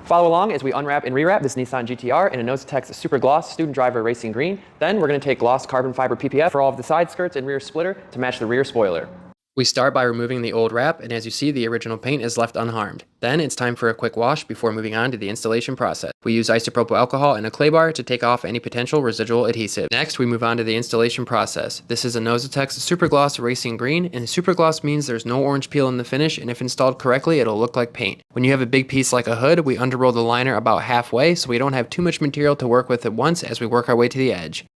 Follow along as we unwrap and rewrap this Nissan GTR in a Nosatex Super Gloss Student Driver Racing Green. Then we're going to take gloss carbon fiber PPF for all of the side skirts and rear splitter to match the rear spoiler. We start by removing the old wrap, and as you see, the original paint is left unharmed. Then it's time for a quick wash before moving on to the installation process. We use isopropyl alcohol and a clay bar to take off any potential residual adhesive. Next, we move on to the installation process. This is a Nosatex Super Gloss Racing Green, and Super Gloss means there's no orange peel in the finish, and if installed correctly, it'll look like paint. When you have a big piece like a hood, we underroll the liner about halfway so we don't have too much material to work with at once as we work our way to the edge.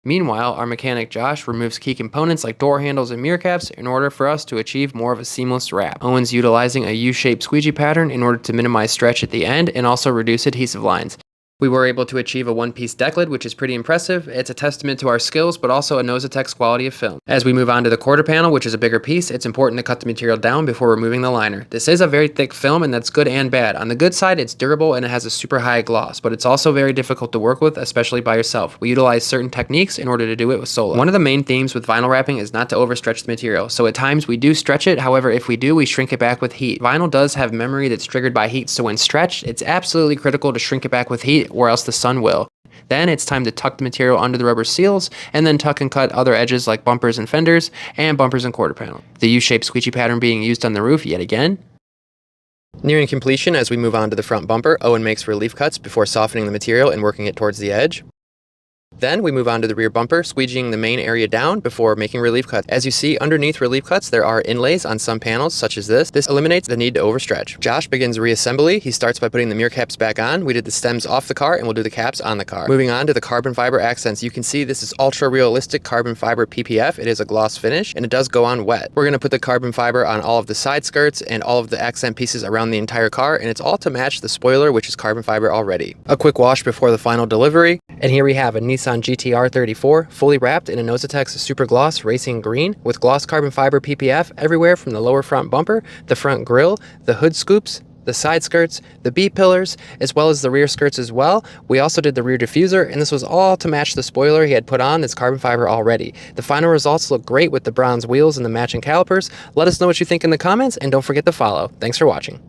Meanwhile, our mechanic Josh removes key components like door handles and mirror caps in order for us to achieve more of a seamless wrap. Owen's utilizing a U-shaped squeegee pattern in order to minimize stretch at the end and also reduce adhesive lines. We were able to achieve a one-piece deck lid, which is pretty impressive. It's a testament to our skills, but also a Nosatex quality of film. As we move on to the quarter panel, which is a bigger piece, it's important to cut the material down before removing the liner. This is a very thick film, and that's good and bad. On the good side, it's durable and it has a super high gloss, but it's also very difficult to work with, especially by yourself. We utilize certain techniques in order to do it with solo. One of the main themes with vinyl wrapping is not to overstretch the material, so at times we do stretch it. However, if we do, we shrink it back with heat. Vinyl does have memory that's triggered by heat, so when stretched, it's absolutely critical to shrink it back with heat, or else the sun will. Then it's time to tuck the material under the rubber seals, and then tuck and cut other edges like bumpers and fenders, and bumpers and quarter panel. The U-shaped squeegee pattern being used on the roof yet again. Nearing completion as we move on to the front bumper, Owen makes relief cuts before softening the material and working it towards the edge. Then we move on to the rear bumper, squeegeeing the main area down before making relief cuts. As you see, underneath relief cuts, there are inlays on some panels, such as this. This eliminates the need to overstretch. Josh begins reassembly. He starts by putting the mirror caps back on. We did the stems off the car, and we'll do the caps on the car. Moving on to the carbon fiber accents, you can see this is ultra realistic carbon fiber PPF. It is a gloss finish, and it does go on wet. We're going to put the carbon fiber on all of the side skirts and all of the accent pieces around the entire car, and it's all to match the spoiler, which is carbon fiber already. A quick wash before the final delivery, and here we have a Nissan GTR 34, fully wrapped in a Nosatex Super Gloss Racing Green with gloss carbon fiber PPF everywhere from the lower front bumper, the front grille, the hood scoops, the side skirts, the B-pillars, as well as the rear skirts as well. We also did the rear diffuser, and this was all to match the spoiler he had put on that's carbon fiber already. The final results look great with the bronze wheels and the matching calipers. Let us know what you think in the comments, and don't forget to follow. Thanks for watching.